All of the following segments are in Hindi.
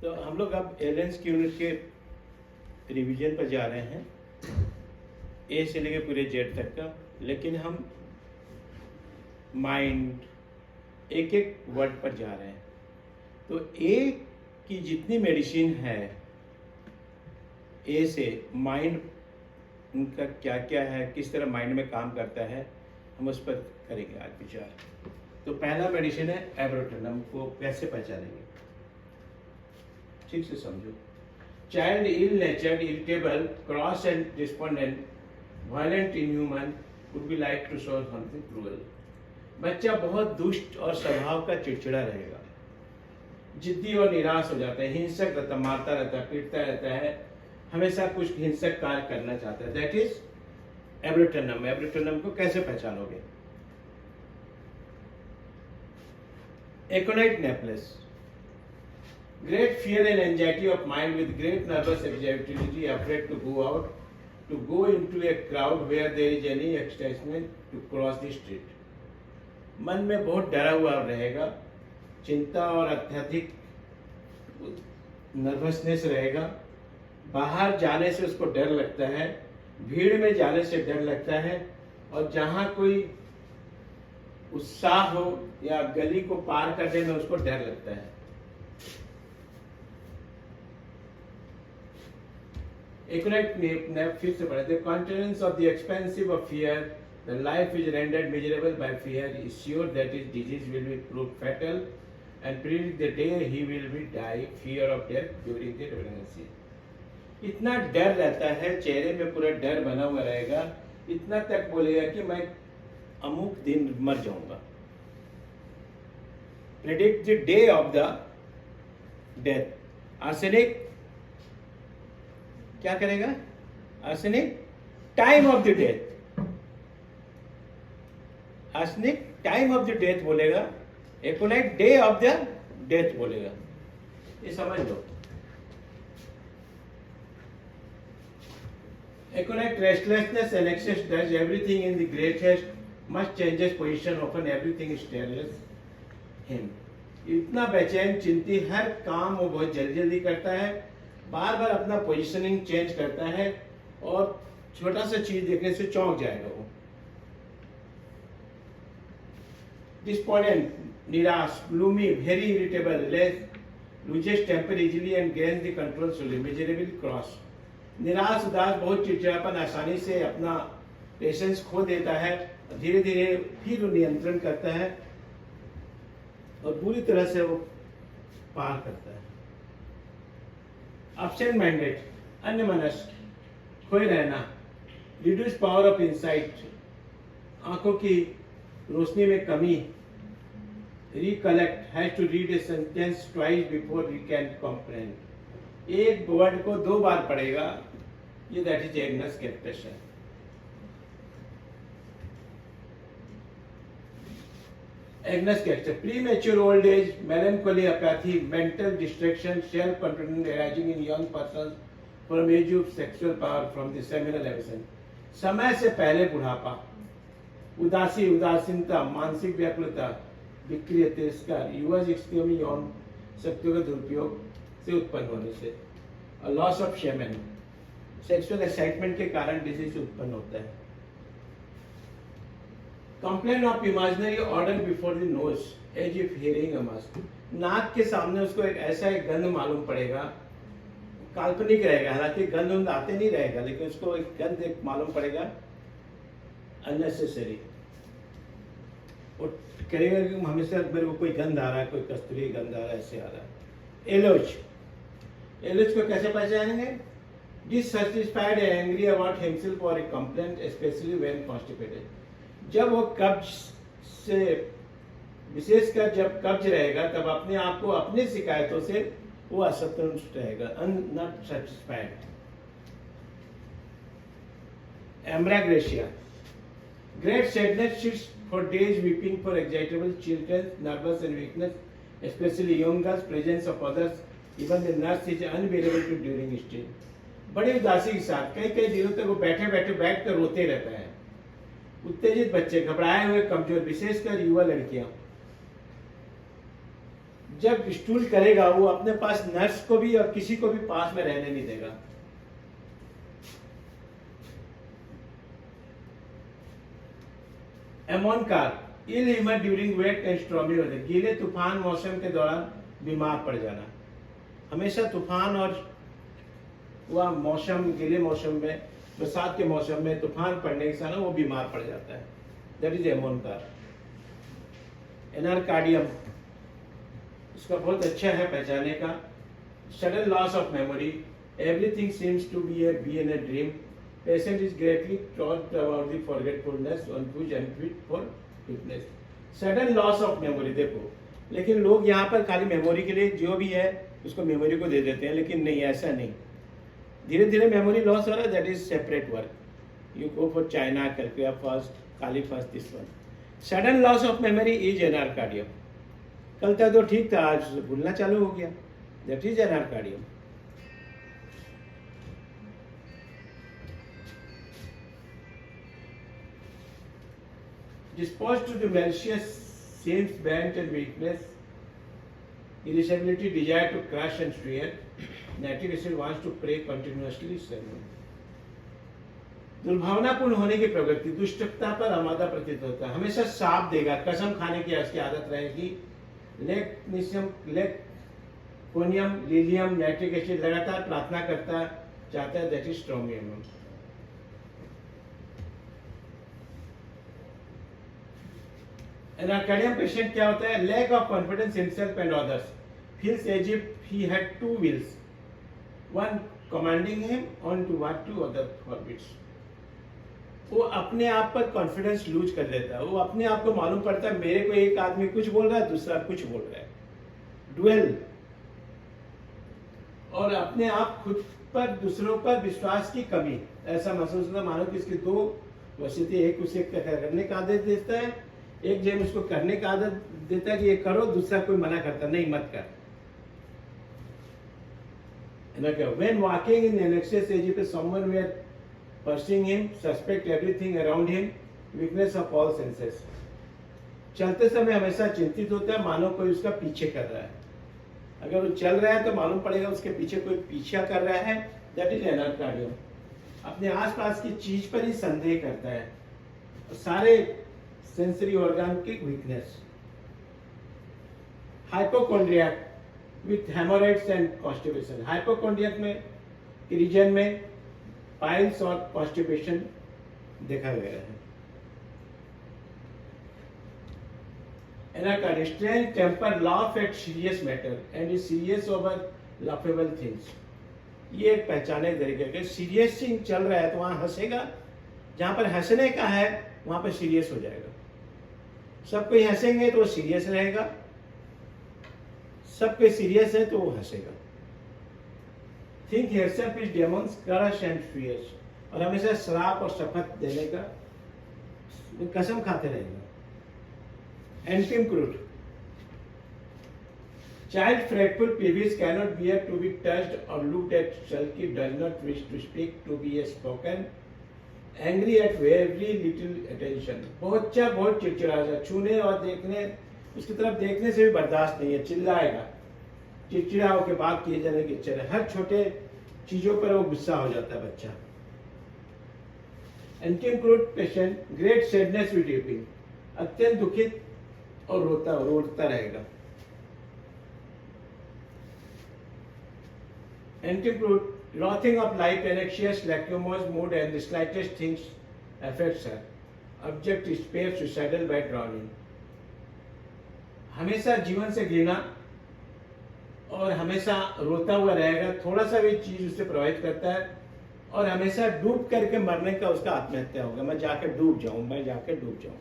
तो हम लोग अब एलियंस की यूनिट के रिवीजन पर जा रहे हैं, ए से लेके पूरे जेड तक का। लेकिन हम माइंड एक एक वर्ड पर जा रहे हैं। तो ए की जितनी मेडिसिन है, ए से माइंड उनका क्या क्या है, किस तरह माइंड में काम करता है, हम उस पर करेंगे आज विचार। तो पहला मेडिसिन है एब्रोटेनम। को कैसे पहचानेंगे, ठीक से समझो। Child ill natured, irritable, cross and despondent, violent, inhuman, would be like to show something cruel. बच्चा बहुत दुष्ट और स्वभाव का चिड़चिड़ा रहेगा, जिद्दी और निराश हो जाता है, हिंसक रहता, मारता रहता है, पीटता रहता है, हमेशा कुछ हिंसक कार्य करना चाहता है। That is abrotanum. एब्रोटेनम को कैसे पहचानोगे? एकोनाइट नेपलेस, great fear and anxiety of mind with great nervous anxiety, afraid to go into a crowd where there is any excitement to cross the street. मन में बहुत डरा हुआ रहेगा, चिंता और अत्यधिक नर्वसनेस रहेगा, बाहर जाने से उसको डर लगता है, भीड़ में जाने से डर लगता है, और जहाँ कोई उत्साह हो या गली को पार करने में उसको डर लगता है। फिर से पढ़े। The continuance of the expansive of fear, the life is rendered miserable by fear, is sure that his disease will be proved fatal, and predict the day he will be die, fear of death during the pregnancy. इतना डर रहता है, चेहरे में पूरा डर बना हुआ रहेगा, इतना तक बोलेगा कि मैं अमुक दिन मर जाऊंगा। Predict the day of the death. Arsenic क्या करेगा? Arsenic time of the death, arsenic time of the death बोलेगा, aconite day of the death बोलेगा। ये समझ लो। Aconite restlessness and excess does everything in the greatest, much changes position, often everything is tearless him. इतना बेचैन, चिंती, हर काम वो बहुत जल्दी जल्दी करता है, बार बार अपना पोजीशनिंग चेंज करता है, और छोटा सा चीज देखने से चौंक जाएगा वो। डिस्पोंडेंट, निराश, gloomy, very irritable, loses temper easily and gains the control slowly, miserable, cross. निराश, उदास, बहुत चिड़चिड़ापन, आसानी से अपना पेशेंस खो देता है, धीरे धीरे फिर नियंत्रण करता है, और बुरी तरह से वो पार करता है। एब्सेंट माइंडेड, अन्यमनस्क, खोए रहना, रिड्यूस पावर ऑफ इंसाइट, आंखों की रोशनी में कमी, recollect, has to read a sentence twice before he can comprehend. एक वर्ड को 2 बार पढ़ेगा, ये that is agnus character. Agnus character, premature old age, melancholy, apathy, mental distraction, self-control arising in young persons from age of sexual power from the seminal emission. समय से पहले बुढ़ापा, उदासी, उदासीनता, मानसिक व्याकुलता, विक्रिय, तिरस्कार, युवा स्थितियों में यौन शक्तियों का दुरुपयोग से उत्पन्न होने से, और loss of semen, sexual excitement के कारण डिजीज उत्पन्न होता है। Complain of imaginary odour before the nose, as if hearing a must. नाक के सामने उसको एक गंध मालूम पड़ेगा, काल्पनिक रहेगा, हालांकि गंध आते नहीं रहेगा, लेकिन उसको एक गंध मालूम पड़ेगा, अननेसेसरी। और करेगा कि हमेशा मेरे को कोई गंध आ रहा है, कोई कस्तूरी गंध आ रहा है, ऐसे आ रहा है। एलोज, एलोज को कैसे पहचानेंगे? डिससैटिस्फाइड, एंग्री अबाउट हिमसेल्फ और ए कंप्लेंट, स्पेशली व्हेन कॉन्स्टिपेटेड। जब वो कब्ज से, विशेषकर जब कब्ज रहेगा, तब अपने आप को अपनी शिकायतों से वो असंतुष्ट रहेगा, not satisfied. Ambra grisea, great sadness, sits for days weeping for excitable children, nervous and weakness, specially young girls, presence of others, even the nurse is unbearable to during stage. बड़ी उदासी के साथ कई कई दिनों तक वो बैठे बैठे बैठ कर रोते रहता है। उत्तेजित बच्चे, घबराए हुए, कमजोर, विशेषकर युवा लड़कियां। जब स्टूल करेगा वो अपने पास नर्स को भी और किसी को भी पास में रहने नहीं देगा। Ammon carb ill humour during wet and stormy weather, गीले तूफान मौसम के दौरान बीमार पड़ जाना। हमेशा तूफान और वह मौसम, गीले मौसम में, बरसात के मौसम में तूफान पड़ने के साथ वो बीमार पड़ जाता है। That is ammon carb. Anacardium, इसका बहुत अच्छा है पहचाने का। Sudden loss of memory, everything seems to be in a dream, patient is greatly taught about the forgetfulness on which unfit for fitness. Sudden loss of memory, देखो लेकिन लोग यहाँ पर खाली मेमोरी के लिए जो भी है उसको मेमोरी को दे देते हैं, लेकिन नहीं, ऐसा नहीं। धीरे धीरे मेमोरी लॉस हो रहा है, that is separate work. You go for China, calcarea first, kali first, this one. Sudden loss of memory is anacardium. कल तक तो ठीक था, आज भूलना चालू हो गया, that is anacardium. Disposed to the malicious, seems bent and weakness, irritability, desire to crush and steer, native acid wants to prey continuously, दुर्भावनापूर्ण होने की प्रवृत्ति, दुष्टता पर आमादा प्रतीत होता है, हमेशा साफ देगा, कसम खाने की उसकी आदत रहेगी। लेक्नियम, लिलियम, नाइट्रिक एसिड, लगातार प्रार्थना करता चाहता है, that is stramonium. Anacardium patient क्या होता है? Lack of confidence himself and others, feels as if he had two wills, one commanding him on to what to other forbids. वो अपने आप पर कॉन्फिडेंस लूज कर लेता है, वो अपने आप को मालूम पड़ता है मेरे को एक आदमी कुछ बोल रहा है, दूसरा कुछ बोल रहा है, डुएल। और अपने आप खुद पर, दूसरों पर विश्वास की कमी, ऐसा महसूस होता है मानो कि इसकी दो वसीयतें, एक उसे करने का आदेश देता है, एक जब उसको करने का आदत देता है कि ये करो, दूसरा कोई मना करता नहीं, मत कर। When walking in annexes, if someone were pursuing him, suspect everything around him, weakness of all senses. चलते समय हमेशा चिंतित होता है मानो कोई उसका पीछे कर रहा है। अगर वो चल रहा है तो मालूम पड़ेगा उसके पीछे कोई पीछा कर रहा है, दैट इज एनार्कार्डियम। अपने आसपास की चीज पर ही संदेह करता है, सारे सेंसरी ऑर्गन की weakness. Hypochondriac with haemorrhoids and constipation, hypochondriac में रीजन में पाइल्स और कॉन्स्टिपेशन देखा गया है। Anacardium, strange temper, laugh at serious matter and is serious over laughable things. ये एक पहचाने तरीके के, सीरियस थिंग चल रहा है तो वहां हंसेगा, जहां पर हंसने का है वहां पर सीरियस हो जाएगा। सब कोई हंसेंगे तो वो सीरियस रहेगा, सब कोई सीरियस है तो वो हंसेगा। Think himself is demons, curse and fierce, और हमेशा श्राप और शपथ देने का, कसम खाते रहेगा। Antim crud, child fretful, peevish, cannot bear to be touched or looked at, sulky, does not wish to speak, to be spoken, angry at very little attention, बहुत चिड़चिड़ा सा, छूने और देखने, उसकी तरफ देखने से भी बर्दाश्त नहीं है, चिल्लाएगा, चिड़चिड़ा होकर बात किए जाने की इच्छा है, हर छोटे चीजों पर वो गुस्सा हो जाता है बच्चा। Antim crud patient, great sadness with weeping, अत्यंत दुखित और रोता रहेगा। Anti-crude, loathing of life, anxious, lachrymose mood, and the slightest things affects her. Object is spared, suicidal by drowning. हमेशा जीवन से घृणा और हमेशा रोता हुआ रहेगा, थोड़ा सा भी चीज उसे प्रभावित करता है, और हमेशा डूब करके मरने का उसका आत्महत्या होगा, मैं जाकर डूब जाऊं, मैं जाकर डूब जाऊं,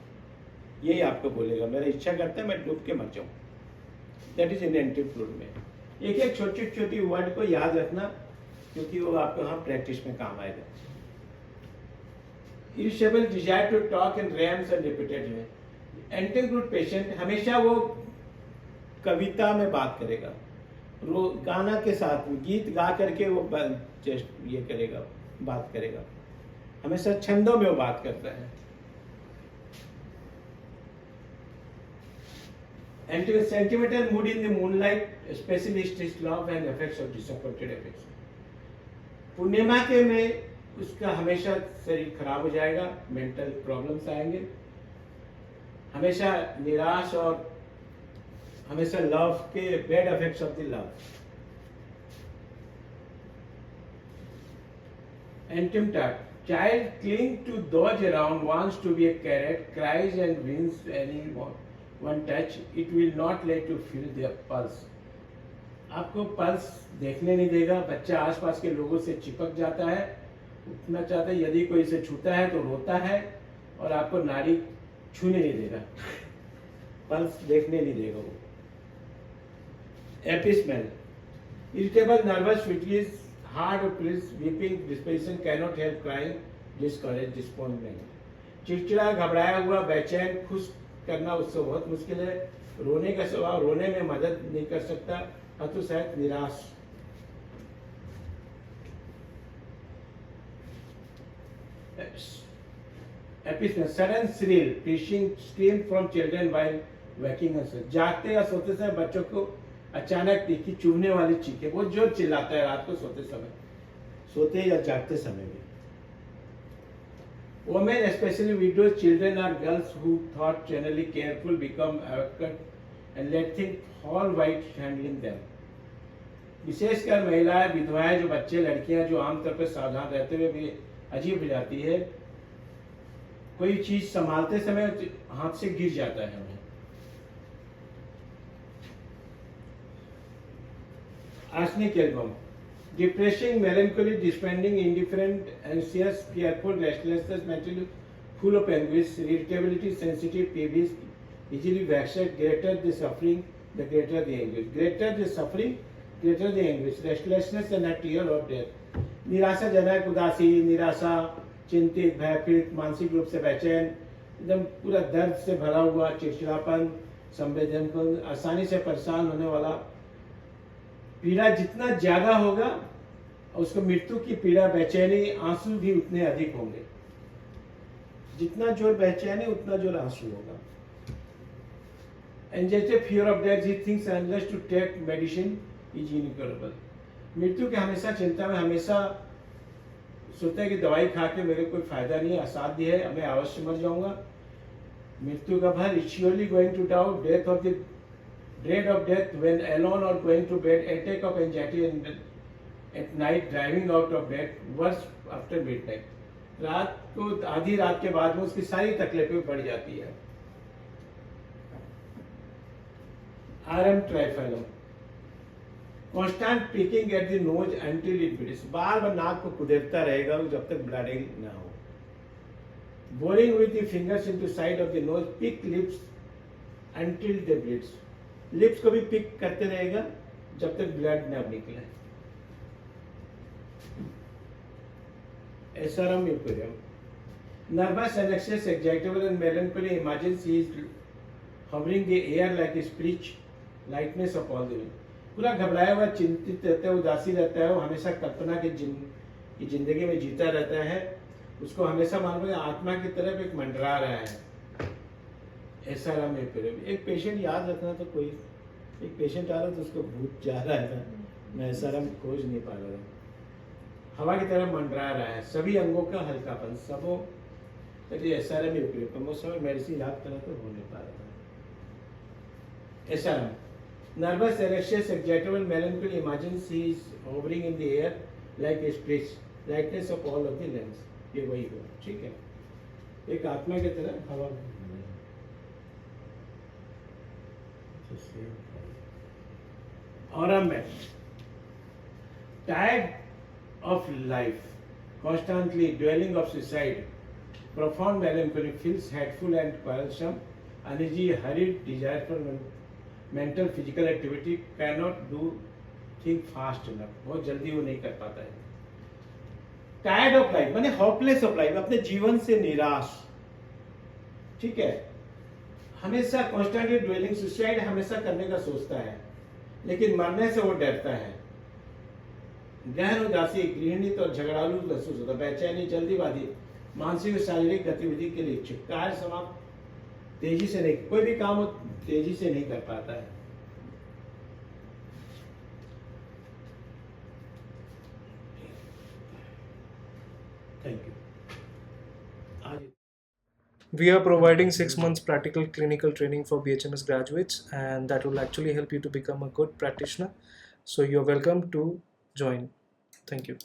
यही आपको बोलेगा, मेरा इच्छा करता है मैं डूब के मर जाऊं। दैट इज इन एंटी-क्रूड में। एक एक छोटी छोटी वर्ड को याद रखना, क्योंकि वो आपको यहाँ प्रैक्टिस में काम आएगा। Irritable, desire to talk in rhymes and repeated है। एंटी-क्रूड पेशेंट हमेशा वो कविता में बात करेगा, गाना के साथ गीत गा करके वो ये करेगा, बात करेगा, हमेशा छंदों में वो बात करता है। Sentimental mood in the moonlight, specialist is love and effects of disappointed affection. पूर्णिमा के में उसका हमेशा शरीर खराब हो जाएगा, मेंटल प्रॉब्लम्स आएंगे, हमेशा निराश और हमेशा लव के bad effects of the love. Antidote. Child cling to dodge around, wants to be a carrot, cries and wins one touch. It will not let you feel their pulse. आपको पल्स देखने नहीं देगा. बच्चा आसपास के लोगों से चिपक जाता है, उठना चाहता है, यदि कोई इसे छूता है तो रोता है और आपको नाड़ी छूने नहीं देगा, पल्स देखने नहीं देगा वो. एपिस्मेल. इरिटेबल, नर्वस, विटलीज, हार्ड और please, weeping, dissipation, cannot help, crying, discourage, despondent. चिड़चिड़ा, घबराया हुआ, बेचैन, खुश करना उससे बहुत मुश्किल है. रोने का स्वभाव, रोने में मदद नहीं कर सकता. हतोत्साहित, निराश. Apis mel. Sudden thrill, fishing, scream from children while waking us. जागते या सोते समय बच्चों को अचानक तीखी चुभने वाली चीखें, वो जोर चिल्लाता है रात को सोते समय, सोते या जागते समय भी. Women, especially widows, children or girls who thought generally careful, become awkward and let things fall white handling them. विशेषकर महिलाएं, विधवाएं, जो बच्चे, लड़कियां जो आमतौर पर सावधान रहते हुए भी अजीब हो जाती है, कोई चीज संभालते समय हाथ से गिर जाता है. Arsenic album. Depressing, melancholy, desponding, indifferent, anxious, fearful, restlessness, mentally full of anguish, irritability, sensitive, peevish, easily vexed. Greater the suffering, the greater the anguish. Greater the suffering, greater the anguish. Restlessness and a tear of death. निराशाजनक, उदासी, निराशा, चिंतित, भयभीत, मानसिक रूप से बेचैन, एकदम पूरा दर्द से भरा हुआ, चिड़चिड़ापन, संवेदनशील, आसानी से परेशान होने वाला. पीड़ा जितना ज्यादा होगा उसको मृत्यु की पीड़ा, बेचैनी, आंसू भी उतने अधिक होंगे. जितना जोर बेचैनी उतना जोर आंसू होगा. Anxiety, fear of death, he thinks unless to take medicine is incurable. मृत्यु की हमेशा चिंता में, हमेशा सोचता है कि दवाई खा के मेरे कोई फायदा नहीं है, असाध्य है, मैं अवश्य मर जाऊंगा. मृत्यु का भय, is surely going to doubt, death of the dread of death when alone or going to bed, attack of anxiety and at night, driving out of bed, worse after midnight. रात को, आधी रात के बाद में उसकी सारी तकलीफें बढ़ जाती है. Arum triphyllum. Constant picking at the nose until it bleeds. बार बार नाक को कुदेरता रहेगा जब तक ब्लीडिंग ना हो. Boring with the fingers into side of the nose, pick lips until the bleeds. Lips को भी पिक करते रहेगा जब तक ब्लड न निकले. एसआरएम इक्वेरियम. Nervous, anxious, excitable and melancholy, imagines he is hovering the air like a speech, lightness of all the wind. पूरा घबराया हुआ, चिंतित रहता है, उदासी रहता है, वो हमेशा कल्पना की जिंदगी में जीता रहता है. उसको हमेशा मालूम है आत्मा की तरफ एक मंडरा रहा है. ऐसा रहा मेरे पे. एक पेशेंट याद रखना, तो कोई एक पेशेंट आ रहा तो उसको भूत जा रहा है, मैं ऐसा रहा खोज नहीं पा रहा. हवा की तरफ मंडरा रहा है, सभी अंगों का हल्कापन, सबों ऐसा रहा मेरे पे. वो समय मेडिसिन याद करा तो हो नहीं पा रहा. ऐसा रहा. Nervous, anxious, excitable, melancholy, imagines he is hovering in the air like a spirit, lightness of all of the limbs. ये वही हो. ठीक है, एक आत्मा की तरह हवा. Aura met. Tired of life, constantly dwelling of suicide, profound melancholy, feels hateful and quarrelsome, uneasy, hurried, desire for mental, physical activity, cannot do think fast enough. बहुत जल्दी वो नहीं कर पाता है. Tired of life माने hopeless of life, अपने जीवन से निराश. ठीक है, हमेशा कॉन्स्टेंटली ड्वेलिंग, सुसाइड हमेशा करने का सोचता है, लेकिन मरने से वो डरता है. गहन उदासी, गृहिणित और झगड़ालू महसूस होता, बेचैनी, जल्दीबाजी, मानसिक और शारीरिक गतिविधि के लिए इच्छुक, कार्य समाप्त तेजी से नहीं, कोई भी काम तेजी से नहीं कर पाता है। Thank you. आज We are providing 6 months practical clinical training for BHMS graduates, and that will actually help you to become a good practitioner. So you're welcome to join. Thank you.